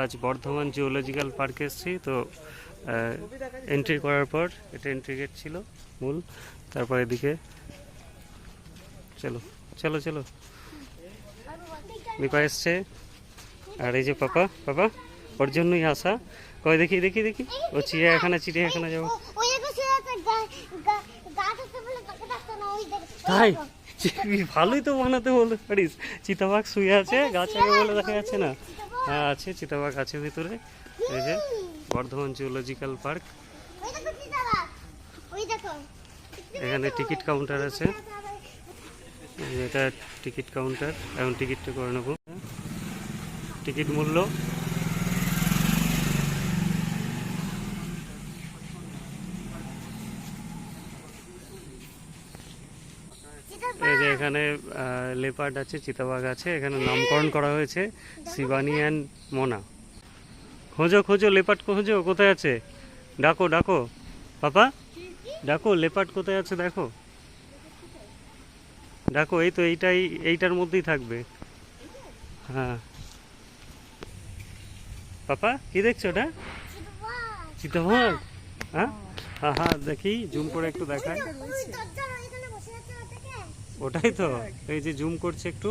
আজ বর্ধমান জিওলজিক্যাল পার্কে এসেছি। তো এন্ট্রি করার পর এটা এন্ট্রি গেট ছিল মূল, তারপর এদিকে চলো চলো চলো দীপা এসছে, আর এই যে পাপা পাপা ওর জন্যই আসা। কয় দেখি দেখি দেখি ও চিড়িয়াখানা যাবো। তাই ভালোই তো বানাতে বলতে পারিস। চিতাবাঘ শুয়ে আছে গাছে বলে দেখা যাচ্ছে না? হ্যাঁ আছে, চিতাবাঘ আছে ভিতরে। এই যে বর্ধমান জিওলজিক্যাল পার্ক, এখানে টিকিট কাউন্টার আছে। এটা টিকিট কাউন্টার, এখন টিকিটটা করে নেবো। টিকিট মূল্য এই যে এখানে লেপার্ড আছে, চিতাবাঘ আছে। এখানে নামকরণ করা হয়েছে শিবানী অ্যান্ড মোনা। খোঁজো খোঁজো লেপার্ড খোঁজো, কোথায় আছে? ডাকো ডাকো পাপা, ডাকো লেপার্ড কোথায় আছে দেখো, ডাকো। এই তো এইটার মধ্যেই থাকবে। হ্যাঁ পাপা কি দেখছো ওটা? চিতাবাঘ? হ্যাঁ হ্যাঁ হ্যাঁ দেখি, জুম করে একটু দেখায়। ওটাই তো, এই যে জুম করছে একটু,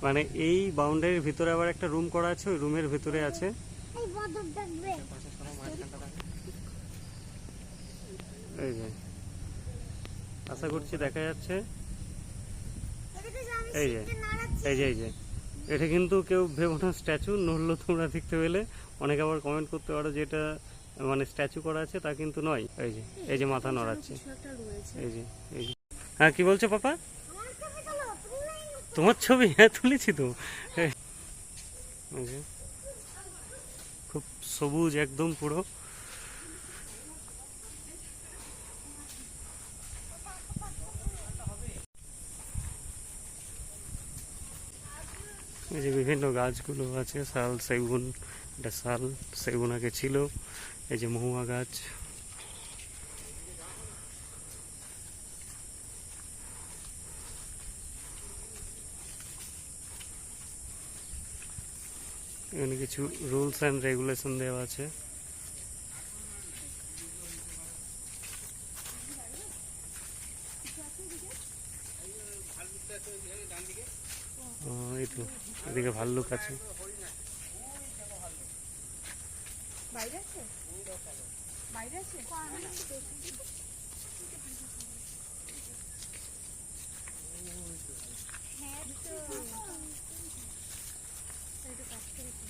মানে এই বাউন্ডারির ভিতরে আবার একটা রুম করা আছে, ওই রুমের ভিতরে আছে। এই যে আশা করছি দেখা যাচ্ছে। এই যে এই যে এই যে এটা কিন্তু কেউ ভেবো না স্ট্যাচু, নড়লো তোমরা দেখতে পেলে। অনেকে আবার কমেন্ট করতে পারো যে এটা মানে স্ট্যাচু করা আছে, তা কিন্তু নয়। এই যে মাথা নড়াচ্ছে, এই যে এই যে। হ্যাঁ কি বলছো পাপা? তোমার ছবি? হ্যাঁ তুলেছি তো। এই যে খুব সবুজ একদম পুরো। এই যে বিভিন্ন গাছগুলো আছে, শাল সেগুন, এটা শাল সেগুন আগে ছিল। এই যে মহুয়া গাছ, এখানে কিছু রুলস অ্যান্ড রেগুলেশন দেওয়া আছে। এই তো এদিকে ভাল্লুক আছে।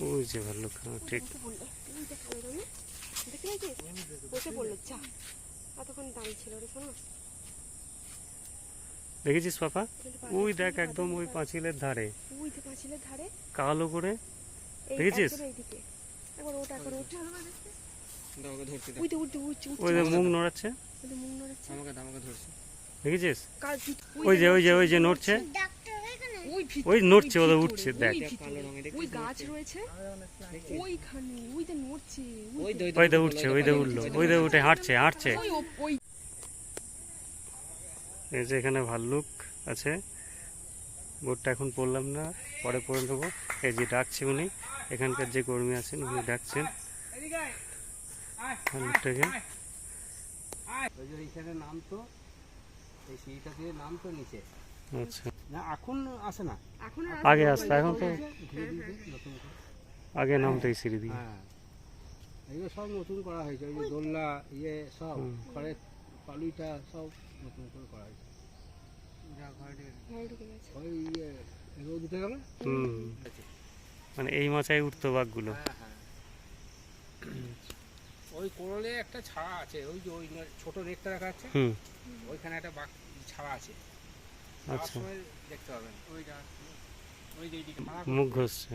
ওই যে ভাল্লুক, ঠিক। দেখেছিস পাপা? ওই দেখ একদম ওই পাঁচিলের ধারে কালো করে, দেখেছিস? ওই যে মুখ নড়াচ্ছে, দেখেছিস? ওই যে ওই যে ওই যে নড়ছে, ওই নড়ছে, ওদের উঠছে দেখ। ওই দে উঠছে, ওই দে উঠলো, ওই দে উঠে হাঁটছে হাঁটছে। এই যে এখানে ভাল্লুক আছে, বোর্ডটা এখন পড়লাম না, পরে পড়ে নেবো। এই যে ডাকছে উনি, এখানকার যে কর্মী আছেন উনি ডাকছেন ভাল্লুকটাকে। আচ্ছা না এখন আসে না, আগে আসতো, এখন তো আগে নামতো এই সিঁড়ি দিয়ে। হ্যাঁ এগুলো সব নতুন করা হয়েছে, ওই যে দোলনা সব খড়ের পালুইটা সব নতুন করে করা হয়েছে। ওই রোদ উঠে গেল, মানে এই মাচায় উঠতো বাঘগুলো। ওই কোরলে একটা ছাড়া আছে, ওই যে ওই ছোট রেকটা দেখা যাচ্ছে, ওইখানে একটা বাঘ ছাড়া আছে। আচ্ছা দেখতে পাবেন মুখ ঘষছে।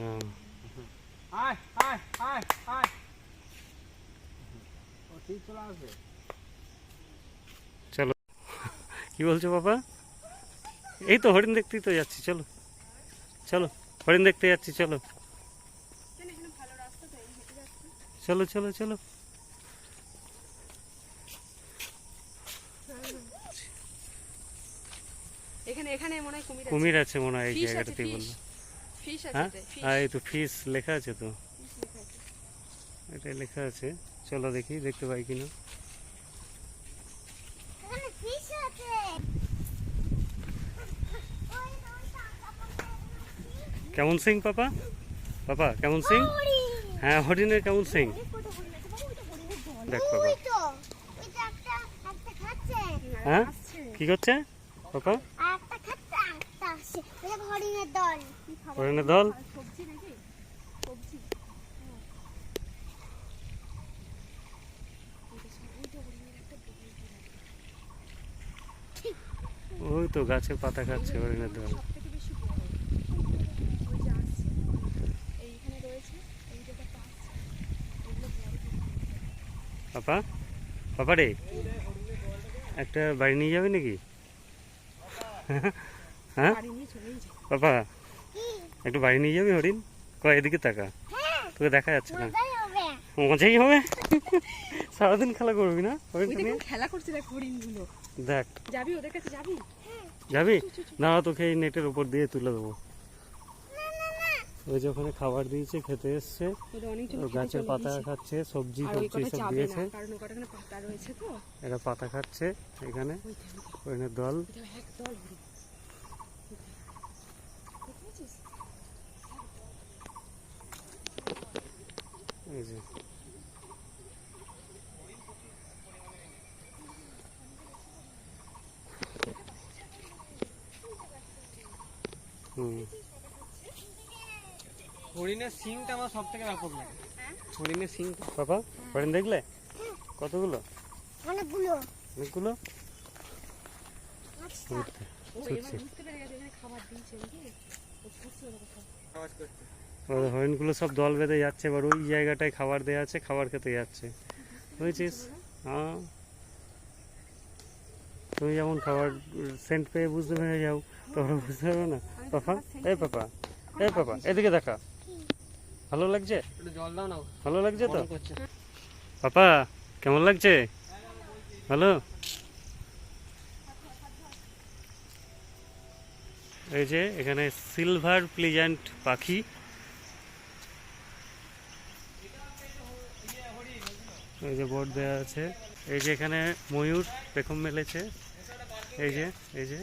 চলো কি বলছো বাবা? এই তো হরিণ দেখতেই তো যাচ্ছি, চলো চলো হরিণ দেখতে যাচ্ছি, চলো চলো চলো চলো। কুমির আছে মনে হয় এই জায়গাটাতেই বললো। হ্যাঁ এই তো ফিশ লেখা আছে তো। এটা লেখা আছে, চলো দেখি দেখতে পাই কিনা। এখানে fish আছে। কেমন সিং পাপা? পাপা কেমন সিং? হরিণ। হ্যাঁ হরিণের কেমন সিং? অনেক কটা হরিণ আছে বাবা, ওইটা হরিণের দল। দেখ বাবা। ওইটা একটা খাচ্ছে। হ্যাঁ কি করছে পাপা? আর একটা খাচ্ছে, আর একটা আসছে। ওইটা হরিণের দল। হরিণের দল? সবজি নাকি? সবজি। ওই তো গাছের পাতা খাচ্ছে হরিণের দল। সবথেকে বেশি বড়। ওই যে আসছে। এইখানে রয়েছে, এই যে একটা পাঁচ। এগুলো বড়। পাপা, পাপা রে একটা বাড়ি নিয়ে যাবে নাকি? হ্যাঁ বাড়ি নিয়ে চলেই যায়। পাপা একটু বাড়ি নিয়ে যাবি হরিণ? কয় এদিকে তাকা, তোকে দেখা যাচ্ছে না। মজাই হবে। মজাই হবে। সারাদিন খেলা করবি না হরিণ ওই নিয়ে? দেখুন খেলা করছে দেখ হরিণগুলো। দেখ যাবি ওদের কাছে যাবি? যাবি? না তোকে এই নেটের উপর দিয়ে তুলে দেবো। ওই যে ওখানে খাবার দিয়েছে, খেতে এসছে, ওদের অনেকজন ও খেতে গাছের চলে পাতা গেছে। খাচ্ছে, সবজি আর ওই টবজি কটা সব যাবে দিয়েছে। না কারণ ওই কটা পাতা রয়েছে তো। এরা পাতা খাচ্ছে এখানে, হরিণের দল। ওইটা একদল হরিণ। দেখেছিস? এই যে হুম হরিণের সিংটা আমার সব থেকে ব্যাপক লাগে। হরিণের সিংটা পাপা হরিণ দেখলে কতগুলো? অনেকগুলো। অনেকগুলো। আচ্ছা। ঘুরতে ও এবার ছুটছে। বুঝতে পেরে গেছে এখানে খাবার দিয়েছে নাকি? ও বুঝছে ওর কথা। আওয়াজ করছে। ওই হরিণগুলো সব দল বেঁধে যাচ্ছে, এবার ওই জায়গাটায় খাবার দেওয়া আছে, খাবার খেতে যাচ্ছে। বুঝেছিস? হ্যাঁ তুমি যেমন খাবার সেন্ট পেয়ে বুঝতে পেরে যাও, তোমরা বুঝতে পারবে না। পাপা এই পাপা, এই পাপা এদিকে দেখা, ভালো লাগছে? একটু জল দাও না, ভালো লাগছে তো গরম করছে। পাপা? কেমন লাগছে? ভালো? এই যে এখানে সিলভার প্লিজেন্ট পাখি, এই যে বোর্ড দেওয়া আছে। এই যে এখানে ময়ূর পেখম মেলেছে, এই যে এই যে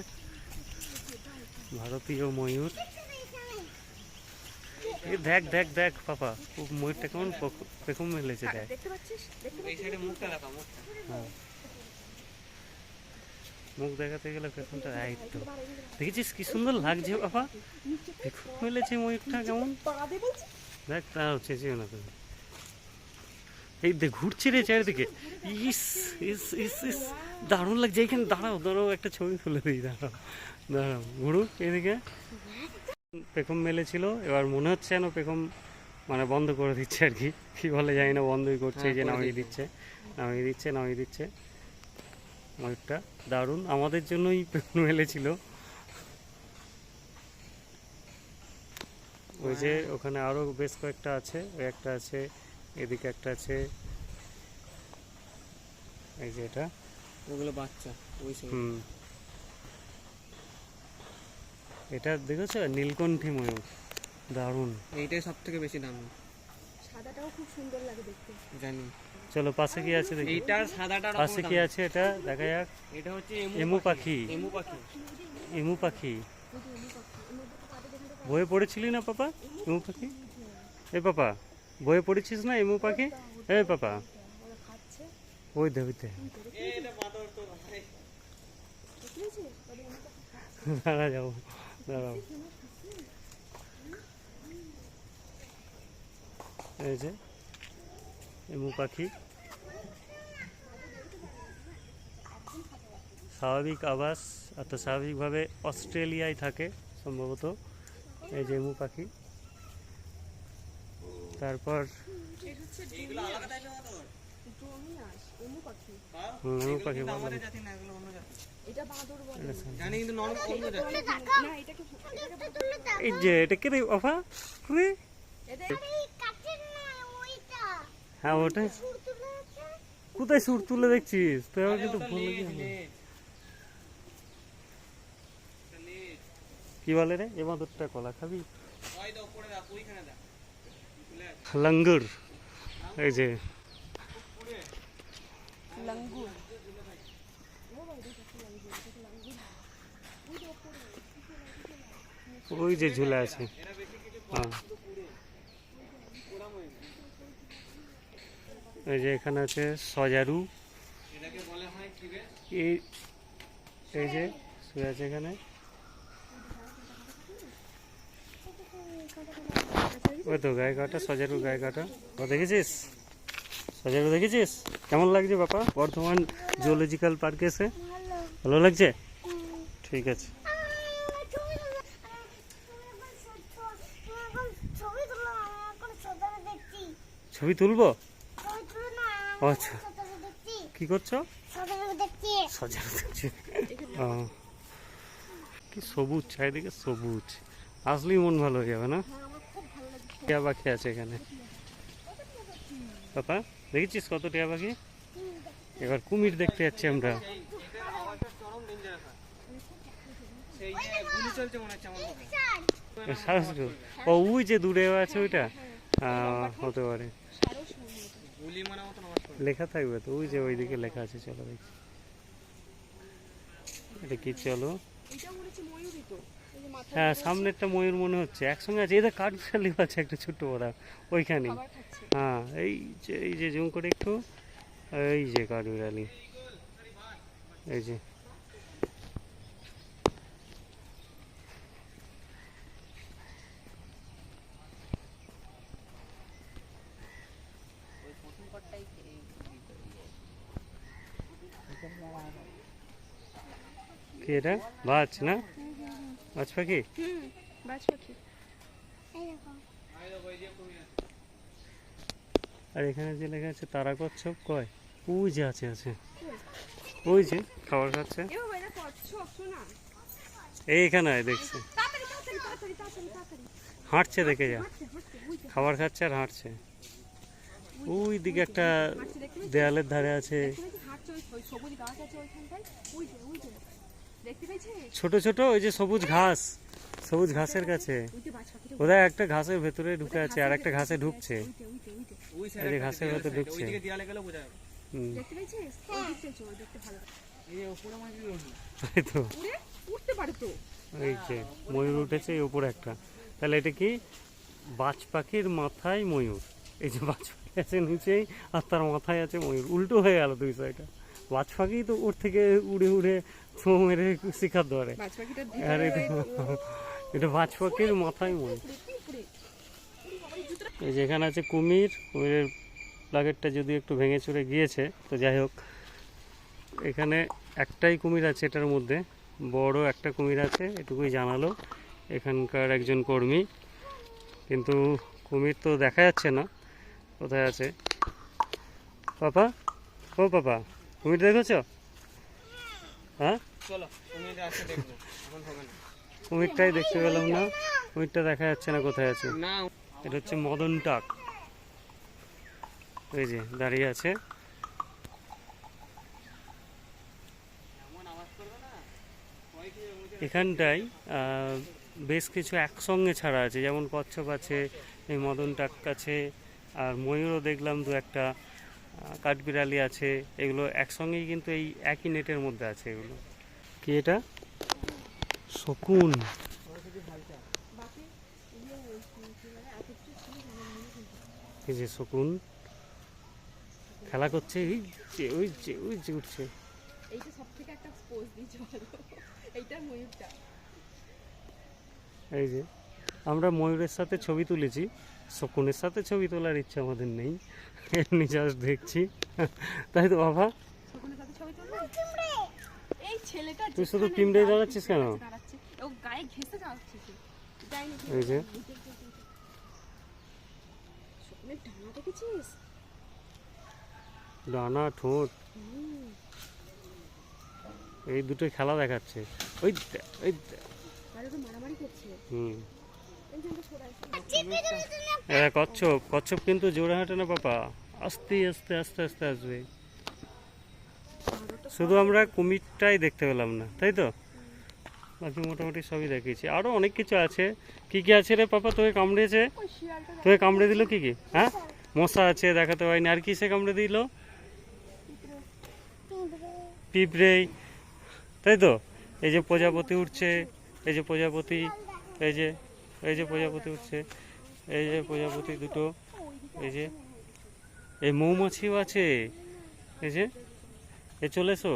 ভারতীয় ময়ূর। এই দেখ দেখ দেখ পাপা, ও ময়ূরটা কেমন পেখম মেলেছে দেখ। দেখতে পাচ্ছিস? দেখতে এই সাইডে মুখটা দেখা, মুখটা। হ্যাঁ মুখ দেখাতে গেলে পেখমটা দায়িত্ব। দেখেছিস কি সুন্দর লাগছে বাবা, পেখম মেলেছে ময়ূরটা কেমন। পাড়া দে বলছি। দেখ তা হচ্ছে যে না তুমি এই দেখ ঘুরছে রে চারিদিকে। ইস ইস ইস ইস দারুণ লাগছে। এইখানে দাঁড়াও দাঁড়াও, একটা ছবি তুলে দিই, দাঁড়াও দাঁড়াও, ঘুরুক এদিকে। পেখম মেলেছিল, এবার মনে হচ্ছে যেন পেখম মানে বন্ধ করে দিচ্ছে আর কি, কি বলে জানি না, বন্ধই করছে। এই যে নামিয়ে দিচ্ছে, নামিয়ে দিচ্ছে, নামিয়ে দিচ্ছে। ময়ূরটা দারুণ, আমাদের জন্যই পেখম মেলেছিল। ওই যে ওখানে আরো বেশ কয়েকটা আছে, ওই একটা আছে, এদিকে একটা আছে, এই যে এটা। ওগুলো বাচ্চা ওই সাইডে। হুম এটা দেখেছো নীলকণ্ঠী ময়ূর, দারুণ। এইটাই সব থেকে বেশি দাম সাদাটাও খুব সুন্দর লাগে দেখতে। জানি। চলো পাশে কি আছে দেখি, এইটার সাদাটা পাশে কি আছে এটা দেখা যাক। এটা হচ্ছে এমু পাখি, এমু পাখি। এমু পাখি বইয়ে পড়েছিলি না পাপা? এমু পাখি, এ পাপা বইয়ে পড়েছিস না এমু পাখি? এ পাপা ওরা খাচ্ছে। ওই দে ওই দে। এটা বাদর তো ভাই। দেখেছিস? ওদের দাঁড়া যাবো, দাঁড়াও। এই যে এমু পাখি, স্বাভাবিক আবাস, অর্থাৎ স্বাভাবিকভাবে অস্ট্রেলিয়ায় থাকে সম্ভবত। এই যে এমু পাখি, তারপর ড্রোমিয়াস, এমু পাখি। এমু পাখি বলে। আমাদের জাতি না, এগুলো অন্য জাতি। এটা বাঁদর বলে। জানি কিন্তু অন্য জাতি। না এটাকে এই যে এটা কে রে বাবা রে? এদের এই কাঠের না, ওইটা। হ্যাঁ ওটা সুর তুলে আছে। কোথায় সুর তুলে দেখছিস তুই? আমার কিন্তু ভুল লাগে। কি বলে রে এ বাঁদরটা? কলা খাবি? ওই দাও, উপরে দাও, ওইখানে দাও। লঙ্গর, এই যে লঙ্গুর। ওই যে ঝুলা আছে, হ্যাঁ। এই যে এখানে আছে সজারু, এই এই যে শুয়ে আছে এখানে। ওই তো গায়ে কাটা, সজারু গায়ে কাটা। ও দেখেছিস সজারু, দেখেছিস? কেমন লাগছে বাবা বর্ধমান জুলজিক্যাল পার্কে এসে? ভালো লাগছে? ঠিক আছে। ছবি তুলবো? আচ্ছা, কি করছো? সজারু দেখছি। ও, কি সবুজ, চারিদিকে সবুজ, আসলেই মন ভালো হয়ে যাবে না? টিয়া পাখি আছে এখানে পাপা, দেখেছিস কত টিয়া পাখি? এবার কুমির দেখতে যাচ্ছি আমরা। সাহস কর। ও ওই যে দূরে আছে ওইটা, হতে পারে, লেখা থাকবে তো, ওই যে ওইদিকে লেখা আছে, চলো দেখছি এটা কি। চলো, হ্যাঁ সামনেরটা ময়ূর মনে হচ্ছে, একসঙ্গে আছে। এদের কাঠবিড়ালি আছে একটা ছোট্ট ওরা ওইখানে, হ্যাঁ এই যে জুম করে একটু, এই যে কাঠবিড়ালি, এই যে কি এটা? বাজ না? বাজ পাখি? বাজ পাখি। আর এখানে যে লেখা আছে তারা কচ্ছপ কয়, ওই যে আছে আছে, ওই যে খাবার খাচ্ছে। এইখানে দেখছি, হাঁটছে, দেখে যা, খাবার খাচ্ছে আর হাঁটছে। ওই দিকে একটা দেয়ালের ধারে আছে ছোট ছোট, ওই যে সবুজ ঘাস, সবুজ ঘাসের কাছে ওদের একটা ঘাসের ভেতরে ঢুকে আছে, আর একটা ঘাসে ঢুকছে, এই যে ঘাসের ভেতরে ঢুকছে। এই তো এই যে ময়ূর উঠেছে এই উপরে একটা, তাহলে এটা কি? বাজ পাখির মাথায় ময়ূর, এই যে বাজ পাখি আছে নিচেই আর তার মাথায় আছে ময়ূর, উল্টো হয়ে গেল দুই সাইডটা। বাজ পাখি তো ওর থেকে উড়ে উড়ে ছো মেরে শিকার ধরে, আর এটা বাজ পাখির মাথায় ময়ূর। এই যে এখানে আছে কুমির, কুমিরের প্লাগেটটা যদি একটু ভেঙে চুরে গিয়েছে, তো যাই হোক এখানে একটাই কুমির আছে এটার মধ্যে, বড় একটা কুমির আছে এটুকুই জানালো এখানকার একজন কর্মী, কিন্তু কুমির তো দেখা যাচ্ছে না, কোথায় আছে? পাপা, ও পাপা, কুমির দেখেছ? হ্যাঁ, কুমিরটাই দেখতে পেলাম না, কুমিরটা দেখা যাচ্ছে না কোথায় আছে। এটা হচ্ছে মদন টাক, এই যে দাঁড়িয়ে আছে। এখানটায় বেশ কিছু একসঙ্গে ছাড়া আছে, যেমন কচ্ছপ আছে, এই মদন টাক আছে, আর ময়ূরও দেখলাম দু একটা, কাঠবিড়ালি আছে, এগুলো একসঙ্গেই কিন্তু এই একই নেটের মধ্যে আছে। এগুলো কি? এটা শকুন, এই যে শকুন খেলা করছে, এই যে ওই যে ওই যে উঠছে। এইটা সবথেকে একটা পোজ দিয়েছে ভালো, এইটা ময়ূরটা। এই যে আমরা ময়ূরের সাথে ছবি তুলেছি, শকুনের সাথে ছবি তোলার ইচ্ছা আমাদের নেই, এমনি জাস্ট দেখছি, তাই তো বাবা? শকুনের সাথে ছবি তুলবো? এই ছেলেটা তুই শুধু পিমড়ে দাঁড়াচ্ছিস কেন? দাঁড়াচ্ছে, ও গায়ে ঘেঁষে যাচ্ছে, যায়নি। এই যে শকুনের ডানা দেখেছিস? ডানা, ঠোঁট, এই দুটোই খেলা দেখাচ্ছে। ওই ওই মারামারি করছে। কচ্ছপ, কচ্ছপ কিন্তু জোরে হাঁটে না পাপা, আস্তে আস্তে আস্তে আস্তে আসবে। শুধু আমরা কুমিরটাই দেখতে পেলাম না, তাই তো? বাকি মোটামুটি সবই দেখিয়েছি, আরো অনেক কিছু আছে। কি কি আছে রে পাপা? তোকে কামড়েছে? তোকে কামড়ে দিল কি কি? হ্যাঁ, মশা আছে দেখাতে পারিনি, আর কিসে কামড়ে দিল? পিঁপড়ে, তাই তো? এই যে প্রজাপতি উঠছে, এই যে প্রজাপতি, এই যে প্রজাপতি উঠছে, এই যে প্রজাপতি দুটো, এই যে এই মৌমাছিও আছে, এই যে এ চলে এসো।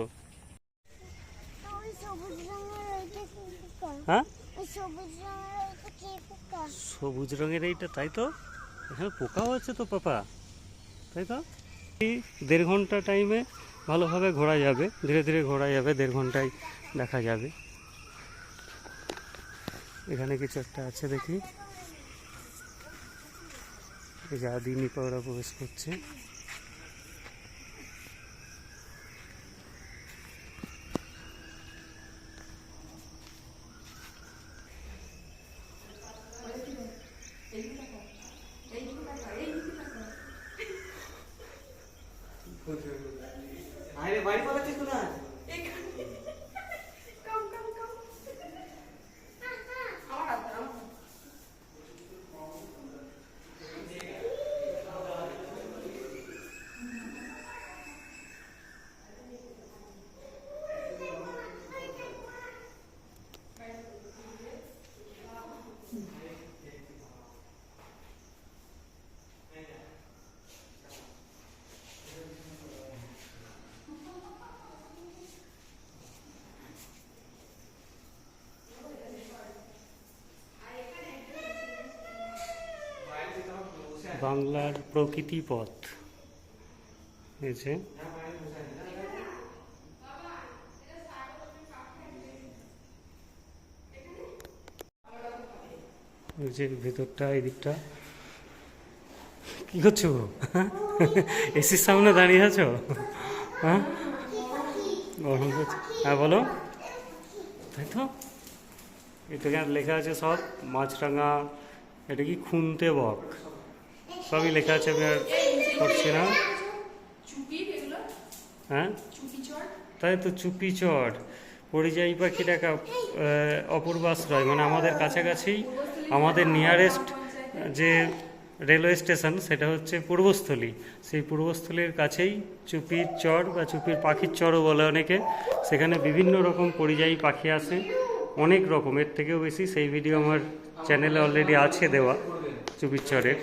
হ্যাঁ, সবুজ রঙের এইটা, তাই তো? এখানে পোকাও আছে তো পাপা, তাই তো? এই 1.5 ঘন্টা টাইমে ভালোভাবে ঘোরা যাবে, ধীরে ধীরে ঘোরা যাবে, 1.5 ঘন্টায় দেখা যাবে। এখানে কিছু একটা আছে দেখি, এই যে আদি নিপাওরা প্রবেশ করছে। বাংলার প্রকৃতি পথ, এই যে এই যে ভেতরটা, এই দিকটা। কি করছো? এসির সামনে দাঁড়িয়ে আছো? হ্যাঁ, গরম করছে। হ্যাঁ বলো, তাই তো? এটাকে লেখা আছে সব, মাছরাঙা, এটা কি খুনতে বক, সবই লেখা আছে, আমি আর পড়ছি না। হ্যাঁ, তাই তো, চুপি চড়, পরিযায়ী পাখির একটা অপূর্ব আশ্রয়, মানে আমাদের কাছাকাছি, আমাদের নিয়ারেস্ট যে রেলওয়ে স্টেশন সেটা হচ্ছে পূর্বস্থলী, সেই পূর্বস্থলীর কাছেই চুপির চর বা চুপির পাখির চরও বলে অনেকে। সেখানে বিভিন্ন রকম পরিযায়ী পাখি আসে, অনেক রকম, এর থেকেও বেশি। সেই ভিডিও আমার চ্যানেলে অলরেডি আছে দেওয়া, চুপির চরের।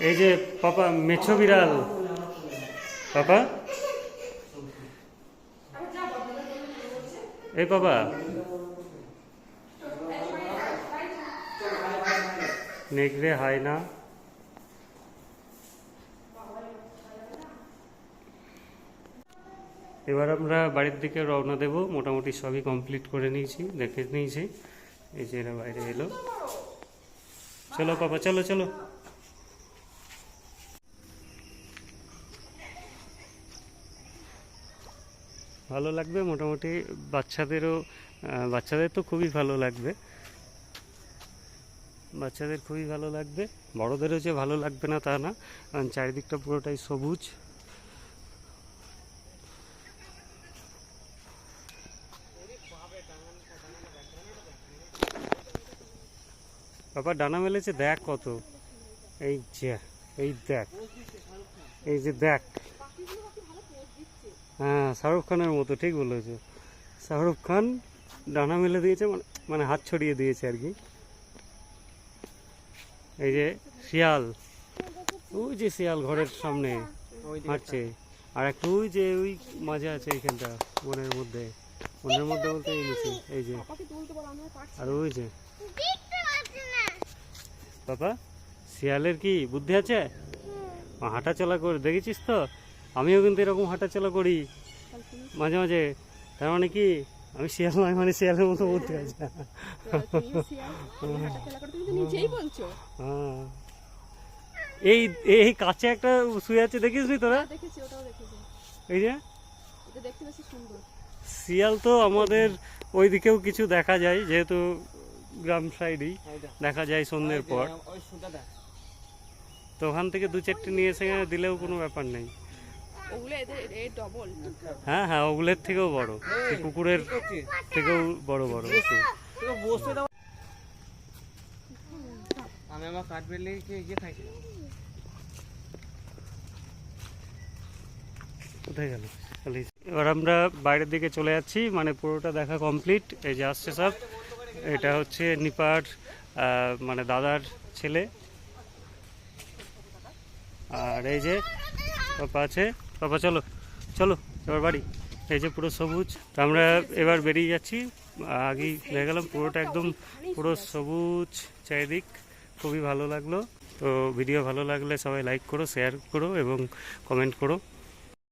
এই যে পাপা মেছো বিড়াল, পাপা এই বাবা, নেগড়ে হায়না, এবার আমরা বাড়ির দিকে রওনা দেব। মোটামুটি সবই কমপ্লিট করে নিয়েছি, দেখে নিয়েছি। এই যে এরা বাইরে এলো, চলো পাপা, চলো চলো। ভালো লাগবে মোটামুটি, বাচ্চাদের তো খুবই ভালো লাগবে, বাচ্চাদের খুবই ভালো লাগবে, বড়দেরও যে ভালো লাগবে না তা না, কারণ চারিদিকটা পুরোটাই সবুজ। বাবা ডানা মেলেছে, দেখ কত, এই যে এই দেখ, এই যে দেখ। হ্যাঁ, শাহরুখ খানের মতো, ঠিক বলেছো, শাহরুখ খান ডানা মেলে দিয়েছে, মানে হাত ছড়িয়ে দিয়েছে আর কি। এই যে শিয়াল, ওই যে শিয়াল ঘরের সামনে হাঁটছে, আর একটা ওই যে ওই মাঝে আছে এইখানটা, বনের মধ্যে বলতে এই নিচে, এই যে, আর ওই যে বাবা, শিয়ালের কি বুদ্ধি আছে, হাঁটা চলা করে দেখেছিস তো? আমিও কিন্তু এরকম হাঁটা চলা করি মাঝে মাঝে, তার মানে কি আমি শিয়াল নয়, মানে শিয়ালের মতো বুদ্ধি আছে। হ্যাঁ, এই এই কাছে একটা শুয়ে আছে, দেখিস নি তোরা? এই যে শিয়াল তো আমাদের ওই দিকেও কিছু দেখা যায়, যেহেতু গ্রাম সাইডেই দেখা যায় সন্ধ্যের পর, তো ওখান থেকে 2-4টে নিয়ে এসে দিলেও কোনো ব্যাপার নেই। ওগুলো এদের এর ডবল। হ্যাঁ হ্যাঁ, ওগুলোর থেকেও বড়, এই কুকুরের থেকেও বড় বড় একটু। বসতে দাও। আমি আমার কাটবে লেগে গিয়ে খাইছি। কোথায় গেল? এবার আমরা বাইরের দিকে চলে যাচ্ছি, মানে পুরোটা দেখা কমপ্লিট। এই যে আসছে সব, এটা হচ্ছে নিপার মানে দাদার ছেলে, আর এই যে পাপা আছে। পাপা চলো চলো এবার বাড়ি। এই যে পুরো সবুজ, তো আমরা এবার বেরিয়ে যাচ্ছি। আগেই দেখে গেলাম পুরোটা একদম পুরো সবুজ চারিদিক, খুবই ভালো লাগলো। তো ভিডিও ভালো লাগলে সবাই লাইক করো, শেয়ার করো এবং কমেন্ট করো।